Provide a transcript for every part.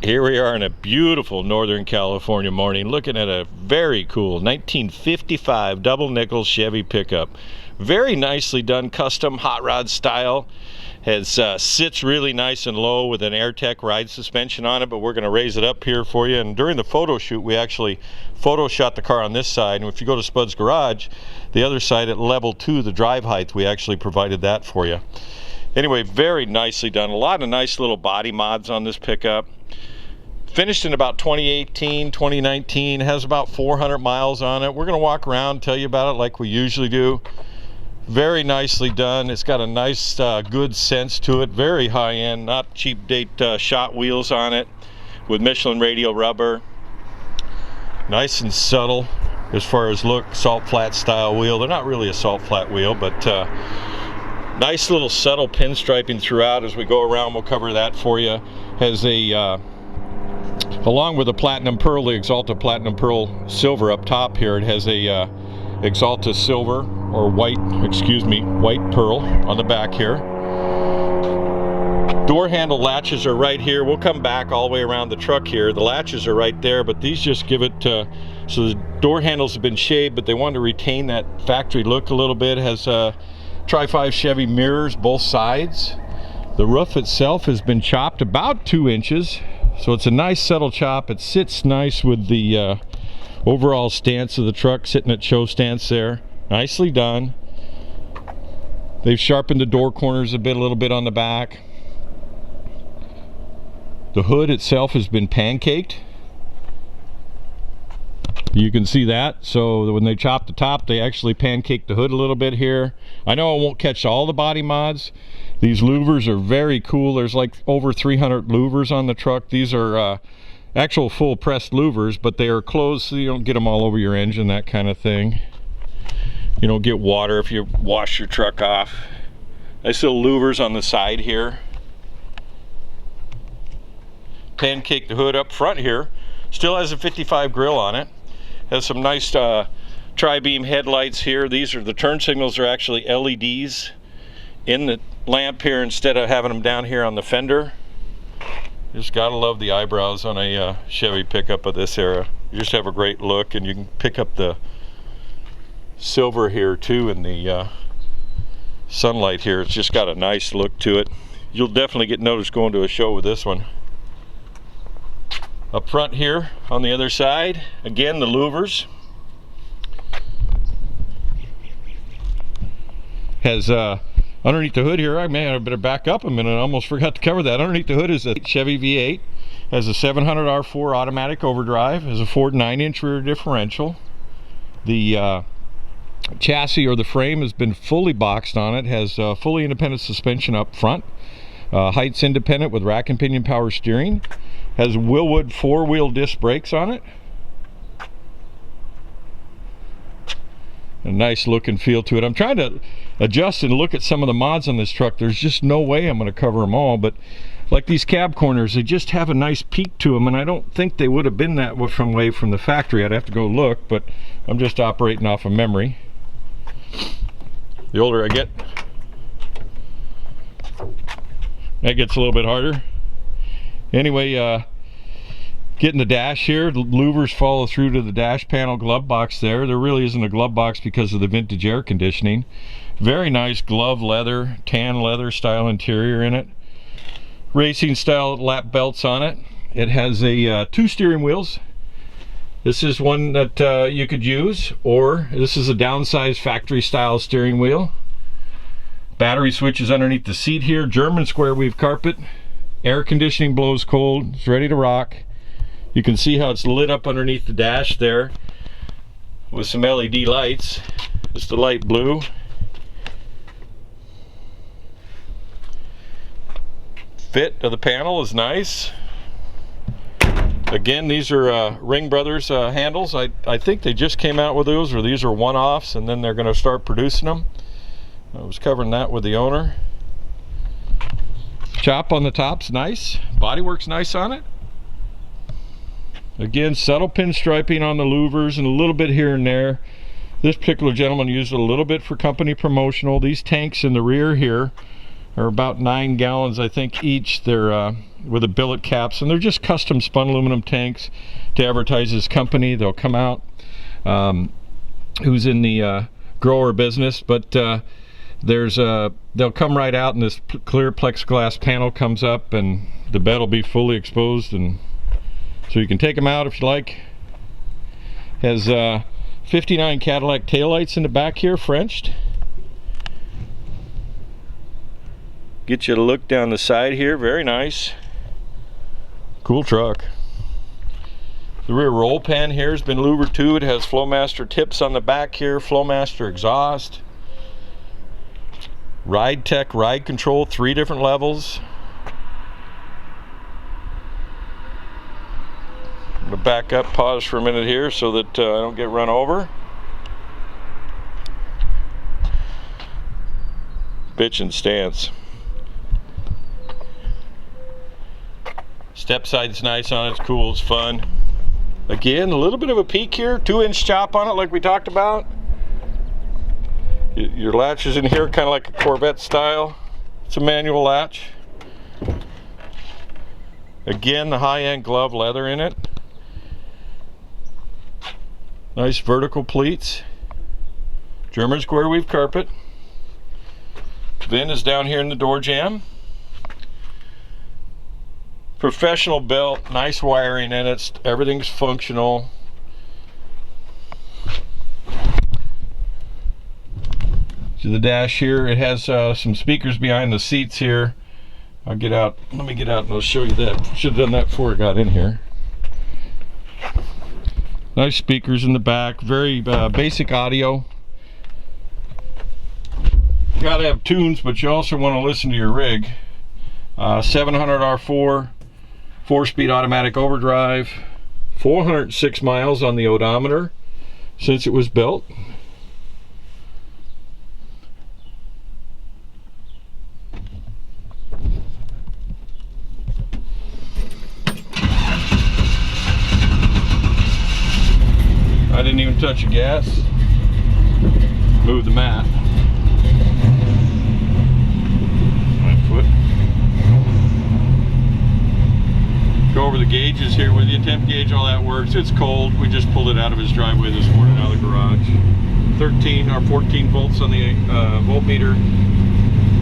Here we are in a beautiful Northern California morning, looking at a very cool 1955 double nickel Chevy pickup. Very nicely done, custom hot rod style. Sits really nice and low with an AirTech ride suspension on it, but we're going to raise it up here for you. And during the photo shoot, we actually photo shot the car on this side. And if you go to Spud's Garage, the other side at level 2, the drive height, we actually provided that for you. Anyway, very nicely done. A lot of nice little body mods on this pickup. Finished in about 2018, 2019, has about 400 miles on it. We're going to walk around, tell you about it like we usually do. Very nicely done. It's got a nice, good sense to it. Very high-end, not cheap date shot wheels on it with Michelin radial rubber. Nice and subtle as far as look, salt flat style wheel. They're not really a salt flat wheel, but nice little subtle pinstriping throughout. As we go around, we'll cover that for you. Has a along with the platinum pearl, the Exalta platinum pearl silver up top here, it has a Exalta silver or white, white pearl on the back here. Door handle latches are right here. We'll come back all the way around the truck here. The latches are right there, but these just give it so the door handles have been shaved, but they want to retain that factory look a little bit. It has Tri-5 Chevy mirrors both sides. The roof itself has been chopped about 2 inches. So it's a nice subtle chop. It sits nice with the overall stance of the truck, sitting at show stance there. Nicely done. They've sharpened the door corners a little bit on the back. The hood itself has been pancaked. You can see that. So when they chop the top, they actually pancake the hood a little bit here. I know I won't catch all the body mods. These louvers are very cool. There's like over 300 louvers on the truck. These are actual full pressed louvers, but they are closed so you don't get them all over your engine, that kind of thing. You don't get water if you wash your truck off. Nice little louvers on the side here. Pancake the hood up front here. Still has a 55 grill on it. Has some nice tri-beam headlights here. These are the turn signals, are actually LEDs in the lamp here instead of having them down here on the fender. Just gotta love the eyebrows on a Chevy pickup of this era. You just have a great look, and you can pick up the silver here too in the sunlight here. It's just got a nice look to it. You'll definitely get noticed going to a show with this one. Up front here on the other side, again, the louvers. Has underneath the hood here, I better back up a minute, I almost forgot to cover that. Underneath the hood is a Chevy V8. Has a 700R4 automatic overdrive. Has a Ford 9-inch rear differential. The chassis or the frame has been fully boxed on it. Has fully independent suspension up front. Heights independent with rack and pinion power steering. Has Willwood 4-wheel disc brakes on it. A nice look and feel to it. I'm trying to adjust and look at some of the mods on this truck. There's just no way I'm going to cover them all, but like these cab corners, they just have a nice peak to them, and I don't think they would have been that way from the factory. I'd have to go look, but I'm just operating off of memory. The older I get, that gets a little bit harder. Anyway, getting the dash here, the louvers follow through to the dash panel glove box there. There really isn't a glove box because of the vintage air conditioning. Very nice glove leather, tan leather style interior in it. Racing style lap belts on it. It has a 2 steering wheels. This is one that you could use, or this is a downsized factory style steering wheel. Battery switches underneath the seat here. German square weave carpet. Air conditioning blows cold. It's ready to rock. You can see how it's lit up underneath the dash there with some LED lights. It's the light blue. Fit of the panel is nice. Again, these are Ring Brothers handles. I think they just came out with those, or these are one-offs, and then they're going to start producing them. I was covering that with the owner. Chop on the top's nice. Bodywork's nice on it. Again, subtle pinstriping on the louvers and a little bit here and there. This particular gentleman used it a little bit for company promotional. These tanks in the rear here are about 9 gallons, I think, each. They're with the billet caps, and they're just custom spun aluminum tanks to advertise this company. They'll come out, who's in the grower business, but they'll come right out, and this clear plexiglass panel comes up, and the bed will be fully exposed, and so you can take them out if you like. Has 59 Cadillac taillights in the back here, Frenched. Get you a look down the side here, very nice. Cool truck. The rear roll pan here has been louvered too. It has Flowmaster tips on the back here, Flowmaster exhaust. Ride Tech ride control, 3 different levels. I'm going to back up, pause for a minute here so that I don't get run over. Bitch and stance. Step side's nice on it, it's cool, it's fun. Again, a little bit of a peak here, 2-inch chop on it like we talked about. Your latch is in here kind of like a Corvette style. It's a manual latch. Again, the high-end glove leather in it. Nice vertical pleats. German square weave carpet. VIN is down here in the door jamb. Professional belt, nice wiring in it, everything's functional. To the dash here, it has some speakers behind the seats here. I'll get out, let me get out and I'll show you that. Should have done that before I got in here. Nice speakers in the back, very basic audio. You gotta have tunes, but you also want to listen to your rig. 700 R4, 4-speed automatic overdrive, 406 miles on the odometer since it was built. I didn't even touch the gas. Move the mat. My foot. Go over the gauges here with you. Temp gauge, all that works. It's cold. We just pulled it out of his driveway this morning out of the garage. 13 or 14 volts on the voltmeter.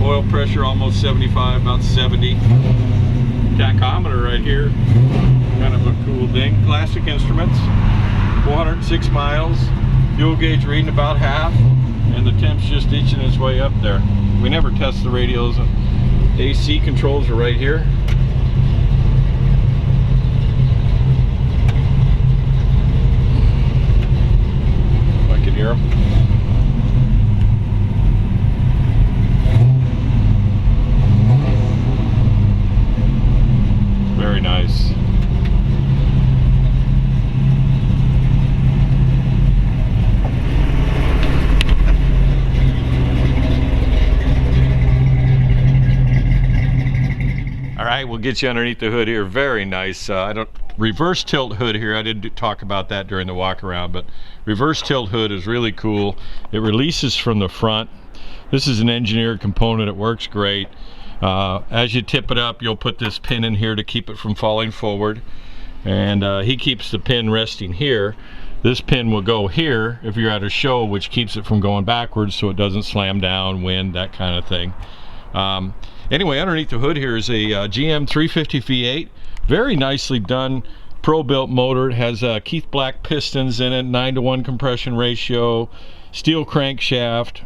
Oil pressure almost 75, about 70. Tachometer right here. Kind of a cool thing. Classic instruments. 406 miles. Fuel gauge reading about half. And the temp's just inching its way up there. We never test the radios. AC controls are right here. I can hear them. Very nice. Alright, we'll get you underneath the hood here. Very nice. Reverse tilt hood here. I didn't talk about that during the walk around, but reverse tilt hood is really cool. It releases from the front. This is an engineered component. It works great. As you tip it up, you'll put this pin in here to keep it from falling forward. And he keeps the pin resting here. This pin will go here if you're at a show, which keeps it from going backwards so it doesn't slam down, wind, that kind of thing. Anyway, underneath the hood here is a GM 350 V8. Very nicely done, pro-built motor. It has Keith Black pistons in it, 9-to-1 compression ratio, steel crankshaft,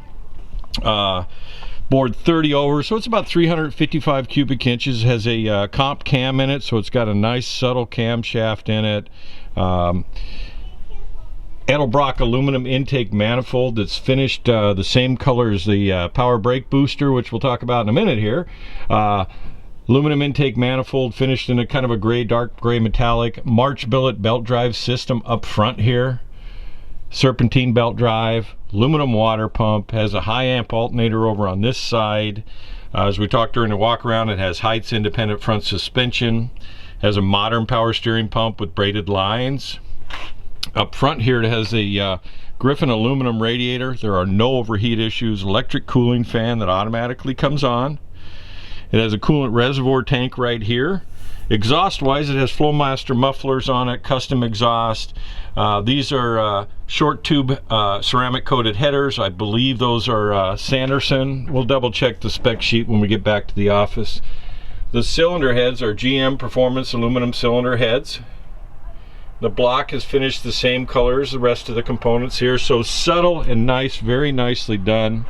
bored 30 over, so it's about 355 cubic inches. It has a comp cam in it, so it's got a nice subtle camshaft in it. Edelbrock aluminum intake manifold that's finished the same color as the power brake booster, which we'll talk about in a minute here. Aluminum intake manifold finished in a kind of a gray, dark gray metallic. March billet belt drive system up front here. Serpentine belt drive. Aluminum water pump. Has a high amp alternator over on this side. As we talked during the walk around, it has Heights independent front suspension. Has a modern power steering pump with braided lines. Up front here it has a Griffin aluminum radiator. There are no overheat issues. Electric cooling fan that automatically comes on. It has a coolant reservoir tank right here. Exhaust wise, it has Flowmaster mufflers on it, custom exhaust. These are short tube ceramic coated headers. I believe those are Sanderson. We'll double check the spec sheet when we get back to the office. The cylinder heads are GM Performance aluminum cylinder heads. The block is finished the same color as the rest of the components here, so subtle and nice, very nicely done.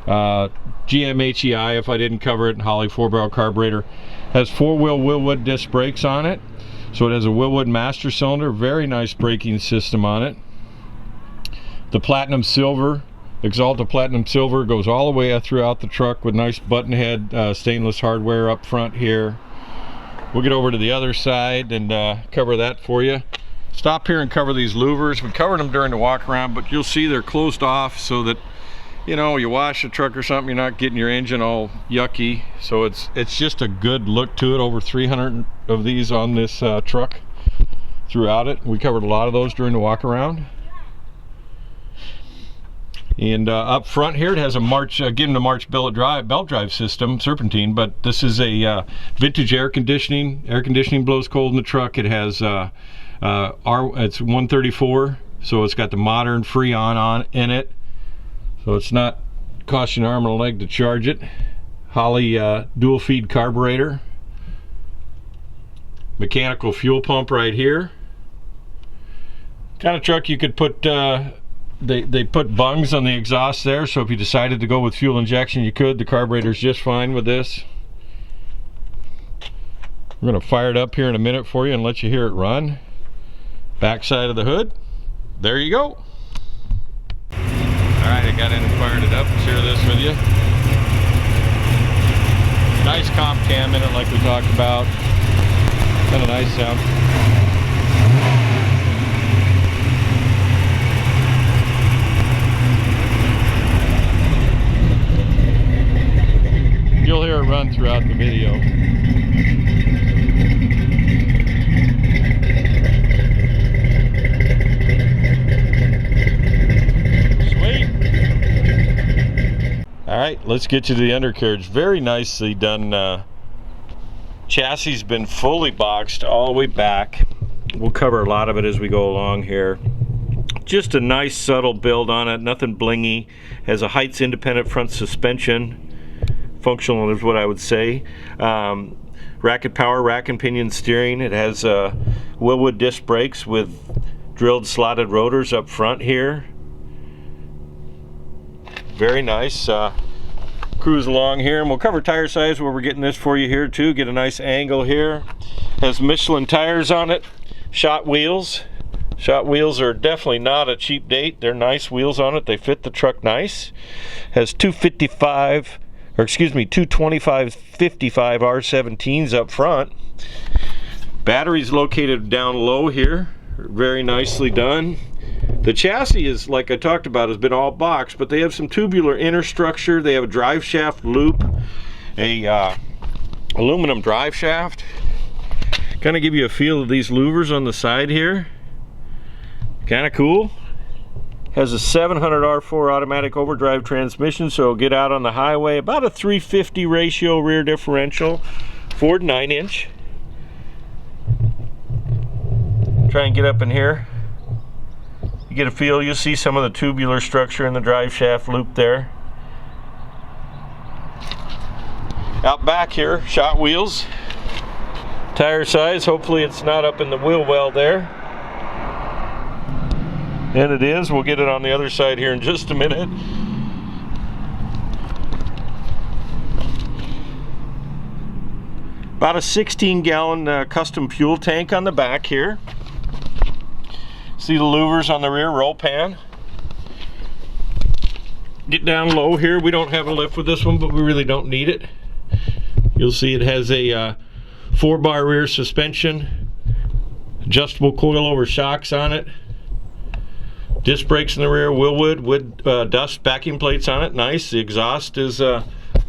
GM HEI, if I didn't cover it, and Holley 4-barrel carburetor. Has 4-wheel Wilwood disc brakes on it, so it has a Wilwood master cylinder, very nice braking system on it. The platinum silver, Exalta platinum silver, goes all the way throughout the truck with nice button head stainless hardware up front here. We'll get over to the other side and cover that for you. Stop here and cover these louvers. We covered them during the walk around, but you'll see they're closed off so that, you know, you wash a truck or something, you're not getting your engine all yucky. So it's just a good look to it. Over 300 of these on this truck throughout it. We covered a lot of those during the walk around. And up front here, it has a March, given the March belt drive system, serpentine, but this is a vintage air conditioning. Air conditioning blows cold in the truck. It has it's 134, so it's got the modern Freon in it. So it's not costing an arm and a leg to charge it. Holley dual feed carburetor. Mechanical fuel pump right here. Kind of truck you could put, they put bungs on the exhaust there, so if you decided to go with fuel injection, you could. The carburetor's just fine with this. We're going to fire it up here in a minute for you and let you hear it run. Back side of the hood. There you go. Alright, I got in and fired it up. Let's share this with you. Nice comp cam in it like we talked about. Got a nice sound. You'll hear it run throughout the video. Alright, let's get you to the undercarriage. Very nicely done. Chassis has been fully boxed all the way back. We'll cover a lot of it as we go along here. Just a nice subtle build on it, nothing blingy. Has a heights independent front suspension. Functional is what I would say. Racket power, rack and pinion steering. It has Wilwood disc brakes with drilled slotted rotors up front here. Very nice. Cruise along here, and we'll cover tire size where we're getting this for you here too. Get a nice angle here. Has Michelin tires on it. Shot wheels. Shot wheels are definitely not a cheap date. They're nice wheels on it. They fit the truck nice. Has 225, or excuse me, 225/55 R17s up front. Batteries located down low here. Very nicely done. The chassis is, like I talked about, has been all boxed, but they have some tubular inner structure. They have a drive shaft loop, a aluminum drive shaft. Kind of give you a feel of these louvers on the side here. Kind of cool. Has a 700 R4 automatic overdrive transmission, so it'll get out on the highway. About a 350 ratio rear differential. Ford 9-inch. Try and get up in here. You get a feel, you'll see some of the tubular structure in the drive shaft loop there. Out back here, shot wheels. Tire size, hopefully it's not up in the wheel well there. And it is. We'll get it on the other side here in just a minute. About a 16-gallon custom fuel tank on the back here. See the louvers on the rear roll pan. Get down low here. We don't have a lift with this one, but we really don't need it. You'll see it has a 4-bar rear suspension, adjustable coilover shocks on it, disc brakes in the rear, Wilwood with dust backing plates on it. Nice. The exhaust is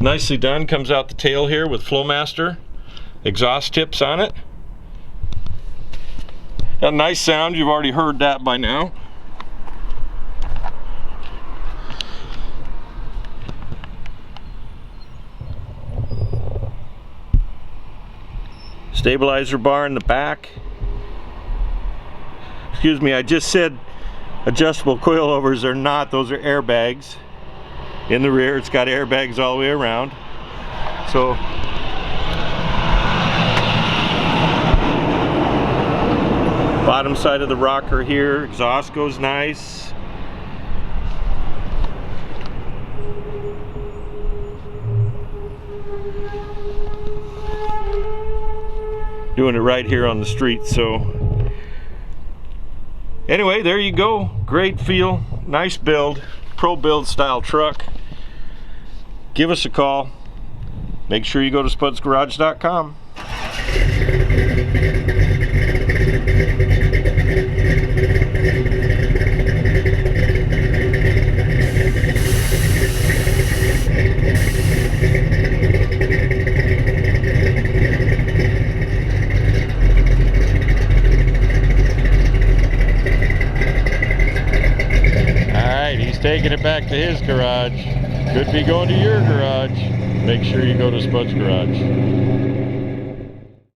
nicely done. Comes out the tail here with Flowmaster exhaust tips on it. Got a nice sound. You've already heard that by now. Stabilizer bar in the back. Excuse me, I just said adjustable coilovers are not. Those are airbags. In the rear, it's got airbags all the way around. So bottom side of the rocker here, exhaust goes nice. Doing it right here on the street. So anyway, there you go. Great feel, nice build, pro build style truck. Give us a call. Make sure you go to spudsgarage.com. Taking it back to his garage. Could be going to your garage. Make sure you go to Spud's Garage.